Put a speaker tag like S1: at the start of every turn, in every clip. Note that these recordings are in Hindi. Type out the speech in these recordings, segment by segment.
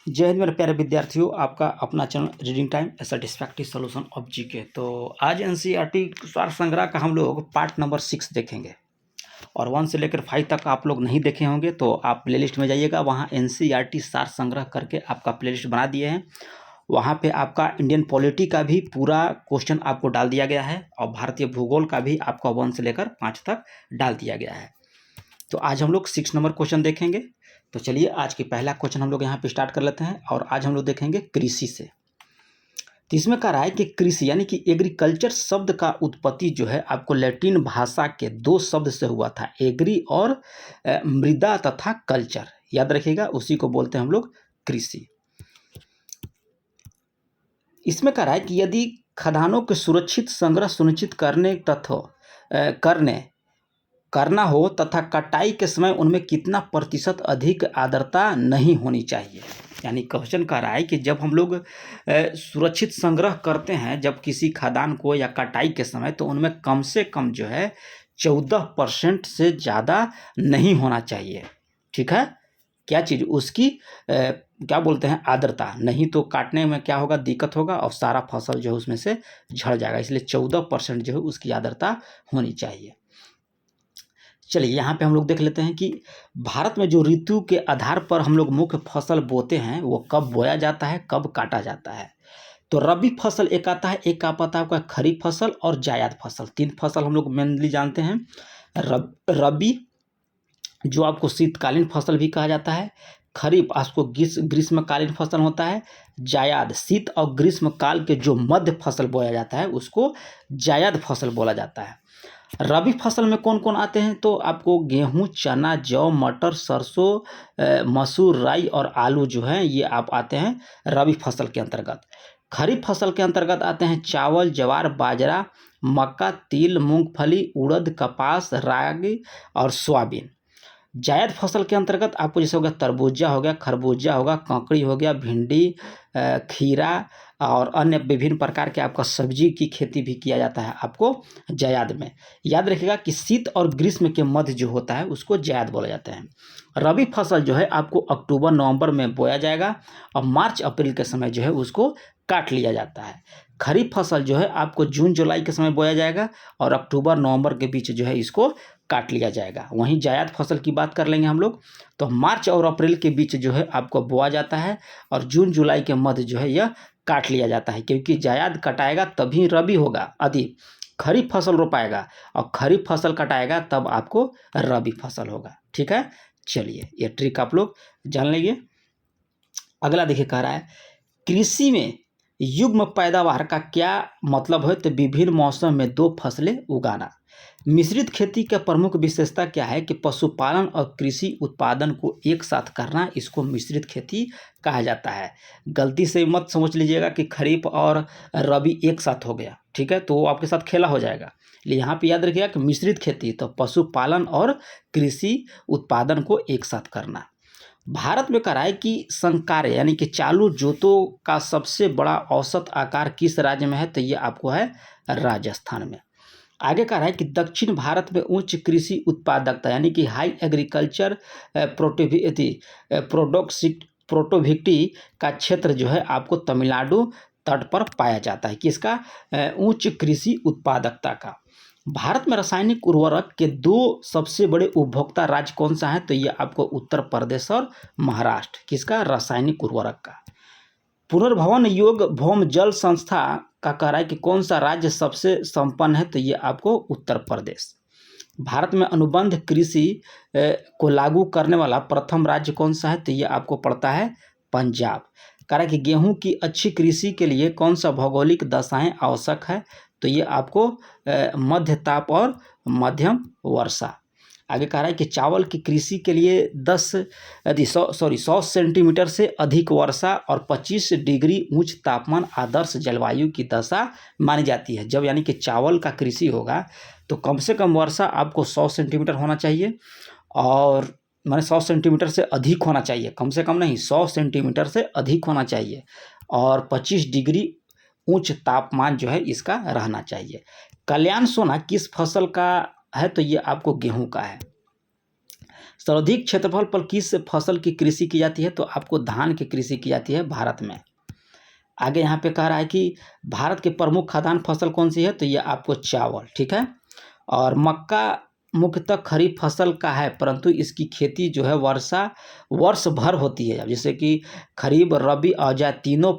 S1: जय हिंद मेरे प्यारे विद्यार्थियों, आपका अपना channel reading time A satisfactory solution of GK. तो आज एनसीईआरटी सार संग्रह का हम लोग पार्ट नंबर 6 देखेंगे और 1 से लेकर 5 तक आप लोग नहीं देखे होंगे तो आप प्लेलिस्ट में जाइएगा, वहाँ एनसीईआरटी सार संग्रह करके आपका प्लेलिस्ट बना दिए हैं। वहाँ पे आपका इंडियन पॉलिटी का भी पूरा क्वेश्चन आपको डाल दिया गया है और भारतीय भूगोल का भी आपका 1 से लेकर 5 तक डाल दिया गया है। तो आज हम लोग 6 नंबर क्वेश्चन देखेंगे। तो चलिए आज की पहला क्वेश्चन हम लोग यहाँ पे स्टार्ट कर लेते हैं और आज हम लोग देखेंगे कृषि से। तो इसमें कह रहा है कि कृषि यानी कि एग्रीकल्चर शब्द का उत्पत्ति जो है आपको लैटिन भाषा के 2 शब्द से हुआ था, एग्री और मृदा तथा कल्चर, याद रखिएगा, उसी को बोलते हैं हम लोग कृषि। इसमें कह रहा है कि यदि खदानों के सुरक्षित संग्रह सुनिश्चित करने तथा करना हो तथा कटाई के समय उनमें कितना प्रतिशत अधिक आर्द्रता नहीं होनी चाहिए। यानी क्वेश्चन कह रहा है कि जब हम लोग सुरक्षित संग्रह करते हैं जब किसी खदान को या कटाई के समय, तो उनमें कम से कम जो है 14% से ज़्यादा नहीं होना चाहिए। ठीक है, क्या चीज़ उसकी क्या बोलते हैं, आर्द्रता, नहीं तो काटने में क्या होगा, दिक्कत होगा और सारा फसल जो है उसमें से झड़ जाएगा। इसलिए 14% जो है उसकी आर्द्रता होनी चाहिए। चलिए यहाँ पे हम लोग देख लेते हैं कि भारत में जो ऋतु के आधार पर हम लोग मुख्य फसल बोते हैं वो कब बोया जाता है, कब काटा जाता है। तो रबी फसल एक आता है, एक का पता है आपका खरीफ फसल और जायद फसल। 3 फसल हम लोग मेनली जानते हैं। रबी जो आपको शीतकालीन फसल भी कहा जाता है, खरीफ आपको ग्रीष्मकालीन फसल होता है, जायद शीत और ग्रीष्म काल के जो मध्य फसल बोया जाता है उसको जायद फसल बोला जाता है। रबी फसल में कौन कौन आते हैं, तो आपको गेहूं, चना, जौ, मटर, सरसों, मसूर, राई और आलू जो हैं ये आप आते हैं रबी फसल के अंतर्गत। खरीफ फसल के अंतर्गत आते हैं चावल, ज्वार, बाजरा, मक्का, तिल, मूंगफली, उड़द, कपास, रागी और सोयाबीन। जायद फसल के अंतर्गत आपको जैसे हो गया तरबूजा हो गया, खरबूजा होगा, ककड़ी हो गया, भिंडी, खीरा और अन्य विभिन्न प्रकार के आपका सब्जी की खेती भी किया जाता है आपको जायद में। याद रखिएगा कि शीत और ग्रीष्म के मध्य जो होता है उसको जायद बोला जाता है। रबी फसल जो है आपको अक्टूबर नवंबर में बोया जाएगा और मार्च अप्रैल के समय जो है उसको काट लिया जाता है। खरीफ फसल जो है आपको जून जुलाई के समय बोया जाएगा और अक्टूबर नवंबर के बीच जो है इसको काट लिया जाएगा। वहीं जायद फसल की बात कर लेंगे हम लोग, तो मार्च और अप्रैल के बीच जो है आपको बोआ जाता है और जून जुलाई के मध्य जो है यह काट लिया जाता है, क्योंकि जायद कटाएगा तभी रबी होगा, यदि खरीफ फसल रोपाएगा और खरीफ फसल कटाएगा तब आपको रबी फसल होगा। ठीक है, चलिए ये ट्रिक आप लोग जान लेंगे। अगला देखिए कह रहा है कृषि में युग्म पैदावार का क्या मतलब है, तो विभिन्न मौसम में 2 फसलें उगाना। मिश्रित खेती का प्रमुख विशेषता क्या है कि पशुपालन और कृषि उत्पादन को एक साथ करना, इसको मिश्रित खेती कहा जाता है। गलती से मत समझ लीजिएगा कि खरीफ और रबी एक साथ हो गया, ठीक है, तो वो आपके साथ खेला हो जाएगा। इसलिए यहाँ पे याद रखिएगा कि मिश्रित खेती तो पशुपालन और कृषि उत्पादन को एक साथ करना। भारत में कहा है कि संकार्य यानी कि चालू जोतों का सबसे बड़ा औसत आकार किस राज्य में है, तो ये आपको है राजस्थान में। आगे कह रहा है कि दक्षिण भारत में उच्च कृषि उत्पादकता यानी कि हाई एग्रीकल्चर प्रोडक्टिविटी का क्षेत्र जो है आपको तमिलनाडु तट पर पाया जाता है, किसका, उच्च कृषि उत्पादकता का। भारत में रासायनिक उर्वरक के 2 सबसे बड़े उपभोक्ता राज्य कौन सा है, तो ये आपको उत्तर प्रदेश और महाराष्ट्र, किसका, रासायनिक उर्वरक का। पुनर्भवन योग भौम जल संस्था का कह रहा है कि कौन सा राज्य सबसे संपन्न है, तो ये आपको उत्तर प्रदेश। भारत में अनुबंध कृषि को लागू करने वाला प्रथम राज्य कौन सा है, तो ये आपको पड़ता है पंजाब। कह रहा है कि गेहूं की अच्छी कृषि के लिए कौन सा भौगोलिक दशाएं आवश्यक है, तो ये आपको मध्य ताप और मध्यम वर्षा। आगे कह रहा है कि चावल की कृषि के लिए 100 सेंटीमीटर से अधिक वर्षा और 25 डिग्री उच्च तापमान आदर्श जलवायु की दशा मानी जाती है। जब यानी कि चावल का कृषि होगा तो कम से कम वर्षा आपको 100 सेंटीमीटर होना चाहिए और माने 100 सेंटीमीटर से अधिक होना चाहिए, कम से कम नहीं, 100 सेंटीमीटर से अधिक होना चाहिए और 25 डिग्री उच्च तापमान जो है इसका रहना चाहिए। कल्याण सोना किस फसल का है, तो ये आपको गेहूं का है। सर्वाधिक क्षेत्रफल पर किस फसल की कृषि की जाती है? तो आपको धान की कृषि की जाती है भारत में। आगे यहाँ पे कह रहा है कि भारत की प्रमुख खाद्यान्न फसल कौन सी है? तो ये आपको चावल, ठीक है। और मक्का मुख्यतः खरीफ फसल का है, परंतु इसकी खेती जो है वर्ष भर होती है। जैसे कि खरीफ, रबी और जायद तीनों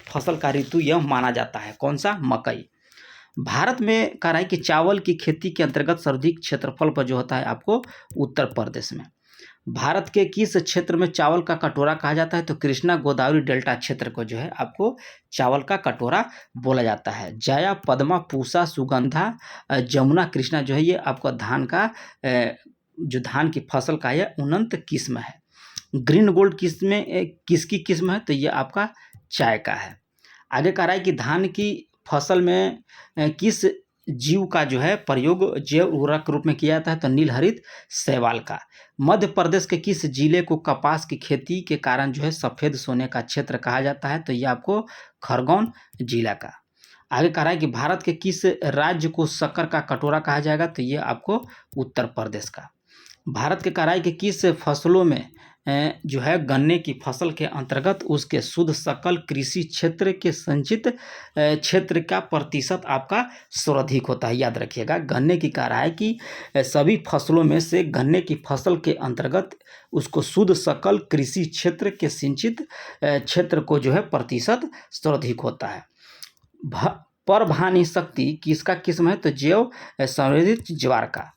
S1: फसल का ऋतु यह माना जाता है। कौन सा? मकई। भारत में कह रहा है कि चावल की खेती के अंतर्गत सर्वाधिक क्षेत्रफल पर जो होता है आपको उत्तर प्रदेश में। भारत के किस क्षेत्र में चावल का कटोरा कहा जाता है? तो कृष्णा गोदावरी डेल्टा क्षेत्र को जो है आपको चावल का कटोरा बोला जाता है। जया, पद्मा, पूसा, सुगंधा, जमुना, कृष्णा जो है ये आपका धान का जो धान की फसल का यह उन्नत किस्म है। ग्रीन गोल्ड किस्म किसकी किस्म है? तो ये आपका चाय का है। आगे कह रहा है कि धान की फसल में किस जीव का जो है प्रयोग जैव उर्वरक रूप में किया जाता है? तो नीलहरित शैवाल का। मध्य प्रदेश के किस जिले को कपास की खेती के कारण जो है सफेद सोने का क्षेत्र कहा जाता है? तो ये आपको खरगोन जिला का। आगे कह रहा है कि भारत के किस राज्य को शक्कर का कटोरा कहा जाएगा? तो ये आपको उत्तर प्रदेश का। भारत के कह रहा है कि किस फसलों में जो है गन्ने की फसल के अंतर्गत उसके शुद्ध सकल कृषि क्षेत्र के संचित क्षेत्र का प्रतिशत आपका सर्वाधिक होता है। याद रखिएगा, गन्ने की कह रहा है कि सभी फसलों में से गन्ने की फसल के अंतर्गत उसको शुद्ध सकल कृषि क्षेत्र के सिंचित क्षेत्र को जो है प्रतिशत सर्वाधिक होता है। परभानी शक्ति किसका किस्म है? तो जैव संवर्धित ज्वार का।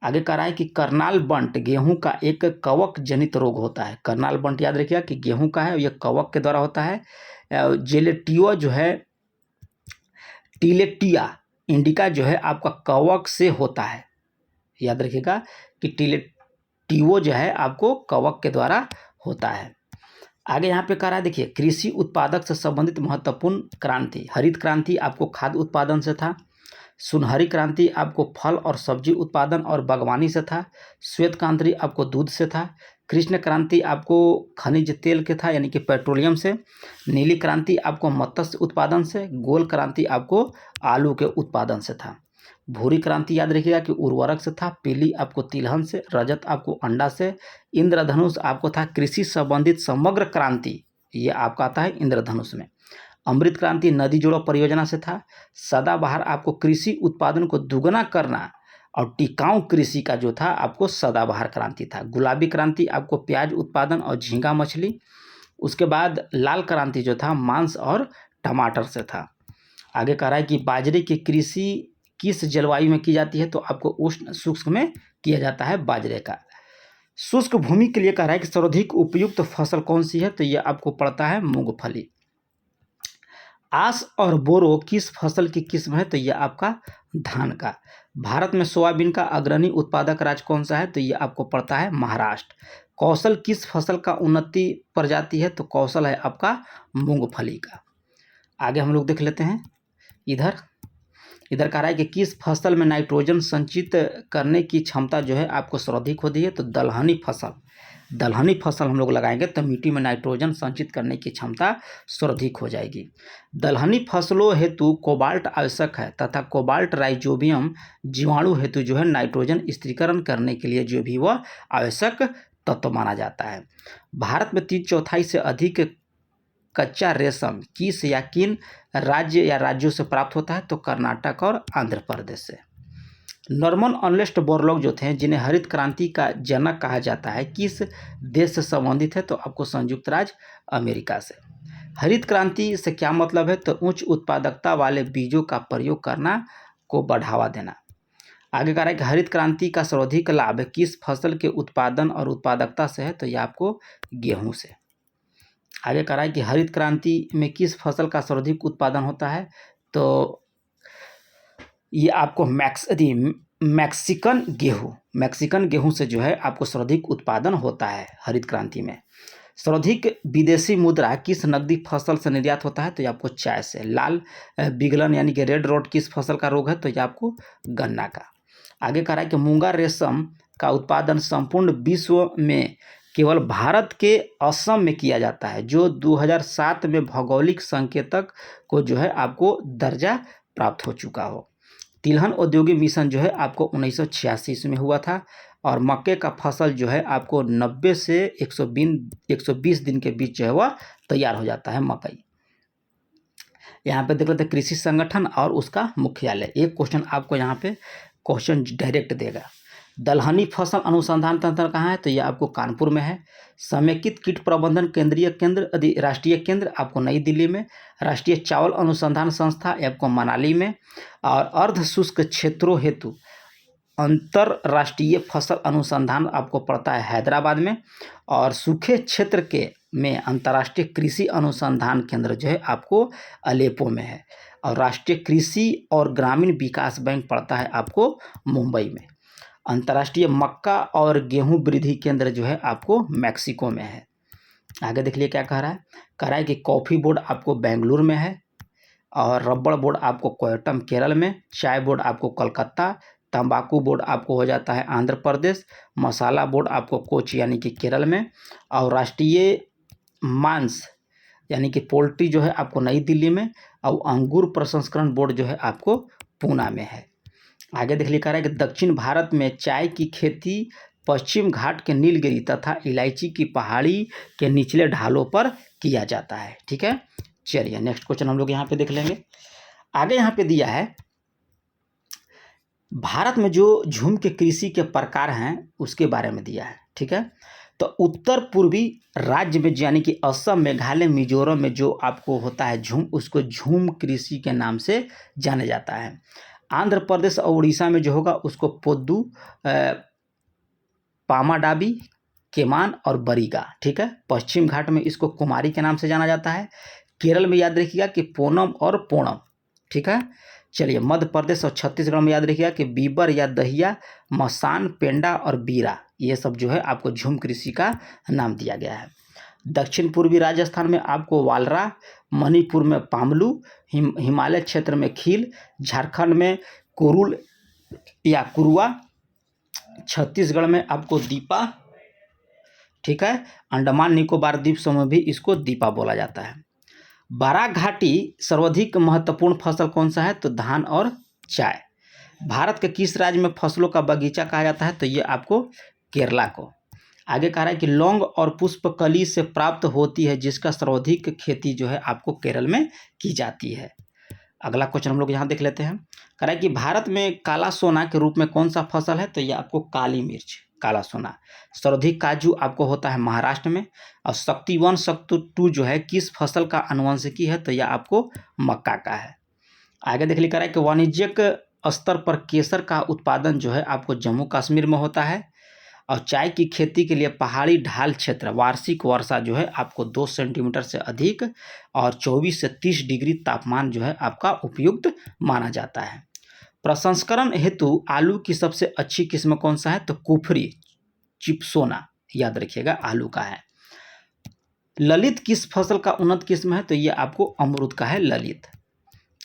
S1: आगे कह रहा है कि करनाल बंट गेहूं का एक कवक जनित रोग होता है। करनाल बंट याद रखिएगा कि गेहूं का है, यह कवक के द्वारा होता है। जेलेटियो जो है, टिलेटिया इंडिका जो है आपका कवक से होता है। याद रखिएगा कि टिलेटियो जो है आपको कवक के द्वारा होता है। आगे यहाँ पे कह रहा है, देखिए, कृषि उत्पादक से संबंधित महत्वपूर्ण क्रांति। हरित क्रांति आपको खाद्य उत्पादन से था। सुनहरी क्रांति आपको फल और सब्जी उत्पादन और बागवानी से था। श्वेत क्रांति आपको दूध से था। कृष्ण क्रांति आपको खनिज तेल के था, यानी कि पेट्रोलियम से। नीली क्रांति आपको मत्स्य उत्पादन से। गोल क्रांति आपको आलू के उत्पादन से था। भूरी क्रांति याद रखिएगा कि उर्वरक से था। पीली आपको तिलहन से। रजत आपको अंडा से। इंद्रधनुष आपको था कृषि संबंधित समग्र क्रांति, ये आपका आता है इंद्रधनुष में। अमृत क्रांति नदी जोड़ो परियोजना से था। सदाबहार आपको कृषि उत्पादन को दुगना करना और टिकाऊ कृषि का जो था आपको सदाबहार क्रांति था। गुलाबी क्रांति आपको प्याज उत्पादन और झींगा मछली। उसके बाद लाल क्रांति जो था मांस और टमाटर से था। आगे कह रहा है कि बाजरे की कृषि किस जलवायु में की जाती है? तो आपको उष्ण शुष्क में किया जाता है बाजरे का। शुष्क भूमि के लिए कह रहा है कि सर्वाधिक उपयुक्त फसल कौन सी है? तो यह आपको पड़ता है मूंगफली। आस और बोरो किस फसल की किस्म है? तो यह आपका धान का। भारत में सोयाबीन का अग्रणी उत्पादक राज्य कौन सा है? तो यह आपको पड़ता है महाराष्ट्र। कौशल किस फसल का उन्नति प्रजाति है? तो कौशल है आपका मूंगफली का। आगे हम लोग देख लेते हैं। इधर कह रहा है कि किस फसल में नाइट्रोजन संचित करने की क्षमता जो है आपको सर्वाधिक होती है? तो दलहनी फसल हम लोग लगाएंगे तो मिट्टी में नाइट्रोजन संचित करने की क्षमता सर्वाधिक हो जाएगी। दलहनी फसलों हेतु कोबाल्ट आवश्यक है तथा कोबाल्ट राइजोबियम जीवाणु हेतु जो है नाइट्रोजन स्थिरीकरण करने के लिए जो भी वह आवश्यक तत्व माना जाता है। भारत में 3/4 से अधिक कच्चा रेशम किस या किन राज्य या राज्यों से प्राप्त होता है? तो कर्नाटक और आंध्र प्रदेश से। नॉर्मन ऑनेस्ट बोरलॉग जो थे, जिन्हें हरित क्रांति का जनक कहा जाता है, किस देश से संबंधित है? तो आपको संयुक्त राज्य अमेरिका से। हरित क्रांति से क्या मतलब है? तो उच्च उत्पादकता वाले बीजों का प्रयोग करना को बढ़ावा देना। आगे कह रहा है कि हरित क्रांति का सर्वाधिक लाभ किस फसल के उत्पादन और उत्पादकता से है? तो यह आपको गेहूं से। आगे कह रहा है कि हरित क्रांति में किस फसल का सर्वाधिक उत्पादन होता है? तो ये आपको मैक्सिकन गेहूं से जो है आपको सर्वाधिक उत्पादन होता है हरित क्रांति में। सर्वाधिक विदेशी मुद्रा किस नकदी फसल से निर्यात होता है? तो ये आपको चाय से। लाल विगलन यानी कि रेड रोट किस फसल का रोग है? तो ये आपको गन्ना का। आगे कह रहा है कि मूंगा रेशम का उत्पादन संपूर्ण विश्व में केवल भारत के असम में किया जाता है, जो 2007 में भौगोलिक संकेतक को जो है आपको दर्जा प्राप्त हो चुका हो। तिलहन औद्योगिक मिशन जो है आपको 1986 में हुआ था। और मक्के का फसल जो है आपको 90 से 120 दिन के बीच जो है वह तैयार हो जाता है मकई। यहाँ पे देख लेते हैं कृषि संगठन और उसका मुख्यालय। एक क्वेश्चन आपको यहाँ पे क्वेश्चन डायरेक्ट देगा। दलहनी फसल अनुसंधान तंत्र कहाँ है? तो ये आपको कानपुर में है। समेकित कीट प्रबंधन केंद्रीय केंद्र राष्ट्रीय केंद्र आपको नई दिल्ली में। राष्ट्रीय चावल अनुसंधान संस्था ये आपको मनाली में। और अर्ध शुष्क क्षेत्रों हेतु अंतरराष्ट्रीय फसल अनुसंधान आपको पड़ता है हैदराबाद में। और सूखे क्षेत्र के में अंतर्राष्ट्रीय कृषि अनुसंधान केंद्र जो है आपको अलेप्पो में है। और राष्ट्रीय कृषि और ग्रामीण विकास बैंक पड़ता है आपको मुंबई में। अंतर्राष्ट्रीय मक्का और गेहूं वृद्धि केंद्र जो है आपको मैक्सिको में है। आगे देख लिए क्या कह रहा है? कह रहा है कि कॉफ़ी बोर्ड आपको बेंगलुरु में है। और रबड़ बोर्ड आपको कोयटम केरल में। चाय बोर्ड आपको कलकत्ता। तंबाकू बोर्ड आपको हो जाता है आंध्र प्रदेश। मसाला बोर्ड आपको कोच्चि यानी कि केरल में। और राष्ट्रीय मांस यानी कि पोल्ट्री जो है आपको नई दिल्ली में। और अंगूर प्रसंस्करण बोर्ड जो है आपको पूना में है। आगे देख लिखा है कि दक्षिण भारत में चाय की खेती पश्चिम घाट के नीलगिरी तथा इलायची की पहाड़ी के निचले ढालों पर किया जाता है। ठीक है, चलिए नेक्स्ट क्वेश्चन हम लोग यहाँ पे देख लेंगे। आगे यहाँ पे दिया है भारत में जो झूम के कृषि के प्रकार हैं उसके बारे में दिया है। ठीक है, तो उत्तर पूर्वी राज्य में यानी कि असम, मेघालय, मिजोरम में जो आपको होता है झूम, उसको झूम कृषि के नाम से जाना जाता है। आंध्र प्रदेश और उड़ीसा में जो होगा उसको पोद्दू, पामाडाबी, केमान और बरीगा। ठीक है, पश्चिम घाट में इसको कुमारी के नाम से जाना जाता है। केरल में याद रखिएगा कि पोनम और पोणम। ठीक है, चलिए मध्य प्रदेश और छत्तीसगढ़ में याद रखिएगा कि बीबर या दहिया, मसान, पेंडा और बीरा, ये सब जो है आपको झूम कृषि का नाम दिया गया है। दक्षिण पूर्वी राजस्थान में आपको वालरा, मणिपुर में पामलू, हिमालय क्षेत्र में खील, झारखंड में कुरुल या कुरुआ, छत्तीसगढ़ में आपको दीपा। ठीक है, अंडमान निकोबार द्वीप समूह में भी इसको दीपा बोला जाता है। बाराक घाटी सर्वाधिक महत्वपूर्ण फसल कौन सा है? तो धान और चाय। भारत के किस राज्य में फसलों का बगीचा कहा जाता है? तो ये आपको केरला को। आगे कह रहा है कि लौंग और पुष्पकली से प्राप्त होती है जिसका सर्वाधिक खेती जो है आपको केरल में की जाती है। अगला क्वेश्चन हम लोग यहाँ देख लेते हैं। कह रहा है कि भारत में काला सोना के रूप में कौन सा फसल है? तो ये आपको काली मिर्च, काला सोना। सर्वाधिक काजू आपको होता है महाराष्ट्र में। और शक्ति 1 शक्ति 2 जो है किस फसल का आनुवंशिकी है? तो यह आपको मक्का का है। आगे देख लिखा है कि वाणिज्यिक स्तर पर केसर का उत्पादन जो है आपको जम्मू कश्मीर में होता है। और चाय की खेती के लिए पहाड़ी ढाल क्षेत्र वार्षिक वर्षा जो है आपको 2 सेंटीमीटर से अधिक और 24 से 30 डिग्री तापमान जो है आपका उपयुक्त माना जाता है। प्रसंस्करण हेतु आलू की सबसे अच्छी किस्म कौन सा है? तो कुफरी, चिप्सोना, याद रखिएगा आलू का है। ललित किस फसल का उन्नत किस्म है? तो ये आपको अमरूद का है ललित।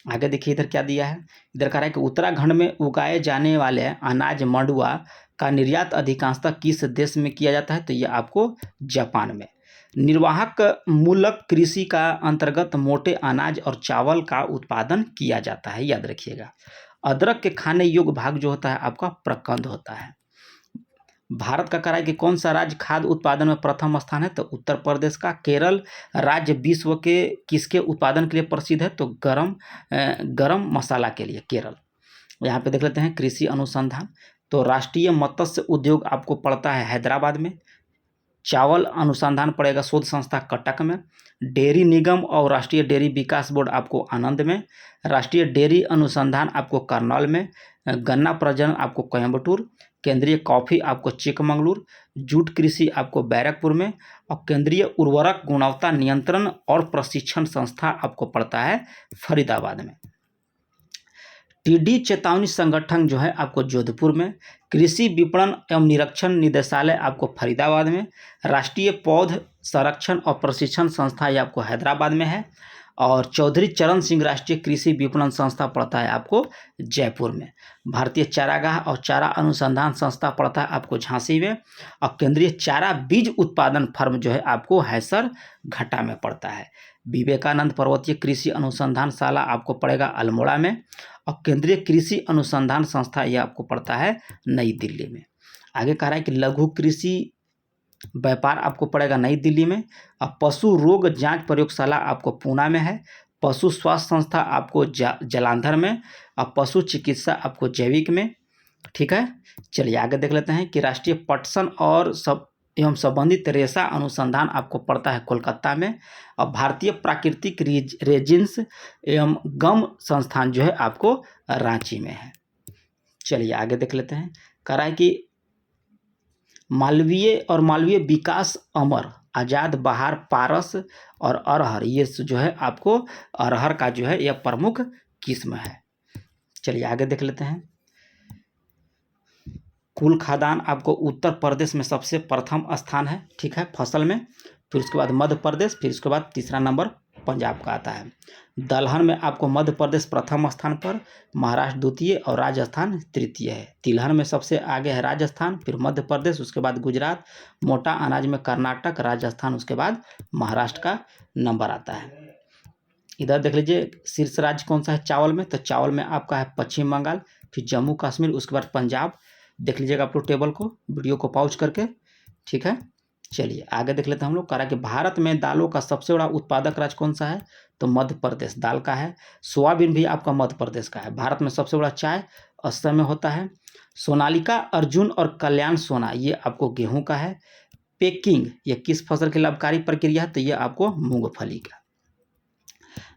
S1: आगे देखिए इधर क्या दिया है। इधर कह रहा है कि उत्तराखंड में उगाए जाने वाले अनाज मंडुआ का निर्यात अधिकांशतः किस देश में किया जाता है? तो ये आपको जापान में। निर्वाहक मूलक कृषि का अंतर्गत मोटे अनाज और चावल का उत्पादन किया जाता है, याद रखिएगा। अदरक के खाने योग्य भाग जो होता है आपका प्रकंद होता है। भारत का कह रहा है कि कौन सा राज्य खाद्य उत्पादन में प्रथम स्थान है? तो उत्तर प्रदेश का। केरल राज्य विश्व के किसके उत्पादन के लिए प्रसिद्ध है? तो गरम मसाला के लिए केरल। यहाँ पे देख लेते हैं कृषि अनुसंधान। तो राष्ट्रीय मत्स्य उद्योग आपको पड़ता है हैदराबाद में। चावल अनुसंधान पड़ेगा शोध संस्था कटक में। डेयरी निगम और राष्ट्रीय डेयरी विकास बोर्ड आपको आनंद में। राष्ट्रीय डेयरी अनुसंधान आपको करनौल में। गन्ना प्रजनन आपको कोयम्बटूर। केंद्रीय कॉफ़ी आपको चिकमंगलूर। जूट कृषि आपको बैरकपुर में। और केंद्रीय उर्वरक गुणवत्ता नियंत्रण और प्रशिक्षण संस्था आपको पड़ता है फरीदाबाद में। टीडी चेतावनी संगठन जो है आपको जोधपुर में। कृषि विपणन एवं निरीक्षण निदेशालय आपको फरीदाबाद में। राष्ट्रीय पौध संरक्षण और प्रशिक्षण संस्था ये आपको हैदराबाद में है। और चौधरी चरण सिंह राष्ट्रीय कृषि विपणन संस्था पड़ता है आपको जयपुर में। भारतीय चारागाह और चारा अनुसंधान संस्था पड़ता है आपको झांसी में। और केंद्रीय चारा बीज उत्पादन फर्म जो है आपको हैसर घाटा में पड़ता है। विवेकानंद पर्वतीय कृषि अनुसंधानशाला आपको पड़ेगा अल्मोड़ा में। और केंद्रीय कृषि अनुसंधान संस्था यह आपको पड़ता है नई दिल्ली में। आगे कह रहा है कि लघु कृषि व्यापार आपको पड़ेगा नई दिल्ली में। अब पशु रोग जांच प्रयोगशाला आपको पूना में है। पशु स्वास्थ्य संस्था आपको जालंधर में। अब पशु चिकित्सा आपको जैविक में। ठीक है, चलिए आगे देख लेते हैं कि राष्ट्रीय पटसन और सब एवं संबंधित रेशा अनुसंधान आपको पड़ता है कोलकाता में। और भारतीय प्राकृतिक रेजिन्स एवं गम संस्थान जो है आपको रांची में है। चलिए आगे देख लेते हैं। कह रहा है कि मालवीय विकास अमर आजाद बहार पारस और अरहर, ये जो है आपको अरहर का जो है यह प्रमुख किस्म है। चलिए आगे देख लेते हैं। कुल खादान आपको उत्तर प्रदेश में सबसे प्रथम स्थान है। ठीक है, फसल में। फिर उसके बाद मध्य प्रदेश, फिर उसके बाद तीसरा नंबर पंजाब का आता है। दलहन में आपको मध्य प्रदेश प्रथम स्थान पर, महाराष्ट्र द्वितीय और राजस्थान तृतीय है। तिलहन में सबसे आगे है राजस्थान, फिर मध्य प्रदेश, उसके बाद गुजरात। मोटा अनाज में कर्नाटक, राजस्थान, उसके बाद महाराष्ट्र का नंबर आता है। इधर देख लीजिए शीर्ष राज्य कौन सा है चावल में, तो चावल में आपका है पश्चिम बंगाल, फिर जम्मू कश्मीर, उसके बाद पंजाब। देख लीजिएगा आप लोग टेबल को, वीडियो को पॉज करके। ठीक है, चलिए आगे देख लेते हैं हम लोग। कह रहा है कि भारत में दालों का सबसे बड़ा उत्पादक राज्य कौन सा है, तो मध्य प्रदेश दाल का है। सोयाबीन भी आपका मध्य प्रदेश का है। भारत में सबसे बड़ा चाय असम में होता है। सोनालिका, अर्जुन और कल्याण सोना ये आपको गेहूं का है। पेकिंग ये किस फसल की लाभकारी प्रक्रिया है, तो ये आपको मूंगफली का।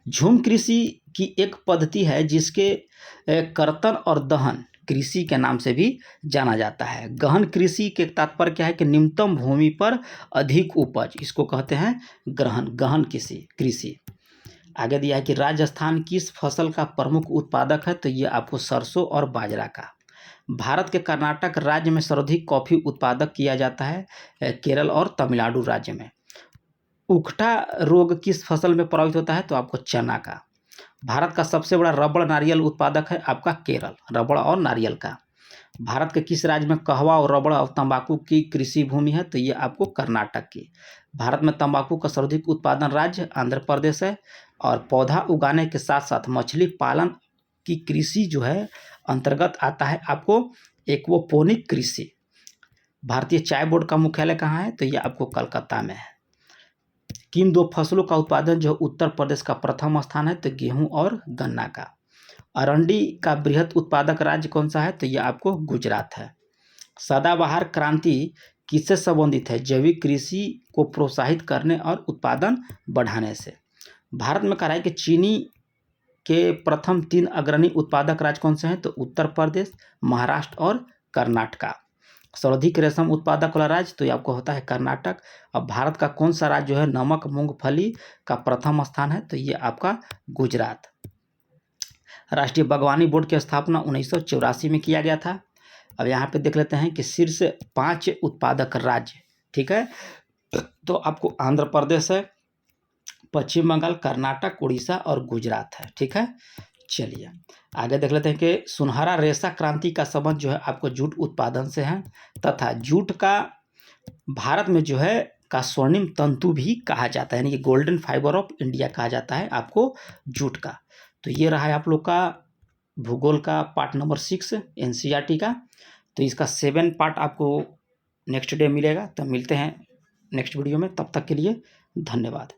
S1: झूम कृषि की एक पद्धति है जिसके कर्तन और दहन कृषि के नाम से भी जाना जाता है। गहन कृषि के तात्पर्य क्या है कि न्यूनतम भूमि पर अधिक उपज, इसको कहते हैं गहन कृषि। आगे दिया है कि राजस्थान किस फसल का प्रमुख उत्पादक है, तो ये आपको सरसों और बाजरा का। भारत के कर्नाटक राज्य में सर्वाधिक कॉफी उत्पादक किया जाता है, केरल और तमिलनाडु राज्य में। उकठा रोग किस फसल में प्रभावित होता है, तो आपको चना का। भारत का सबसे बड़ा रबड़ नारियल उत्पादक है आपका केरल, रबड़ और नारियल का। भारत के किस राज्य में कहवा और रबड़ और तंबाकू की कृषि भूमि है, तो ये आपको कर्नाटक की। भारत में तंबाकू का सर्वाधिक उत्पादन राज्य आंध्र प्रदेश है। और पौधा उगाने के साथ साथ मछली पालन की कृषि जो है अंतर्गत आता है आपको एक्वापोनिक कृषि। भारतीय चाय बोर्ड का मुख्यालय कहाँ है, तो ये आपको कलकत्ता में है। किन दो फसलों का उत्पादन जो उत्तर प्रदेश का प्रथम स्थान है, तो गेहूं और गन्ना का। अरंडी का बृहद उत्पादक राज्य कौन सा है, तो यह आपको गुजरात है। सदाबहार क्रांति किससे संबंधित है, जैविक कृषि को प्रोत्साहित करने और उत्पादन बढ़ाने से। भारत में कहा है कि चीनी के प्रथम 3 अग्रणी उत्पादक राज्य कौन से हैं, तो उत्तर प्रदेश, महाराष्ट्र और कर्नाटक। सर्वाधिक रेशम उत्पादक वाला राज्य तो ये आपको होता है कर्नाटक। अब भारत का कौन सा राज्य जो है नमक मूंगफली का प्रथम स्थान है, तो ये आपका गुजरात। राष्ट्रीय बागवानी बोर्ड की स्थापना 1984 में किया गया था। अब यहाँ पे देख लेते हैं कि शीर्ष 5 उत्पादक राज्य। ठीक है, तो आपको आंध्र प्रदेश है, पश्चिम बंगाल, कर्नाटक, उड़ीसा और गुजरात है। ठीक है, चलिए आगे देख लेते हैं कि सुनहरा रेशा क्रांति का संबंध जो है आपको जूट उत्पादन से है, तथा जूट का भारत में जो है का स्वर्णिम तंतु भी कहा जाता है, यानी कि गोल्डन फाइबर ऑफ इंडिया कहा जाता है आपको जूट का। तो ये रहा है आप लोग का भूगोल का पार्ट नंबर 6 एनसीईआरटी का। तो इसका 7 पार्ट आपको नेक्स्ट डे मिलेगा। तो मिलते हैं नेक्स्ट वीडियो में, तब तक के लिए धन्यवाद।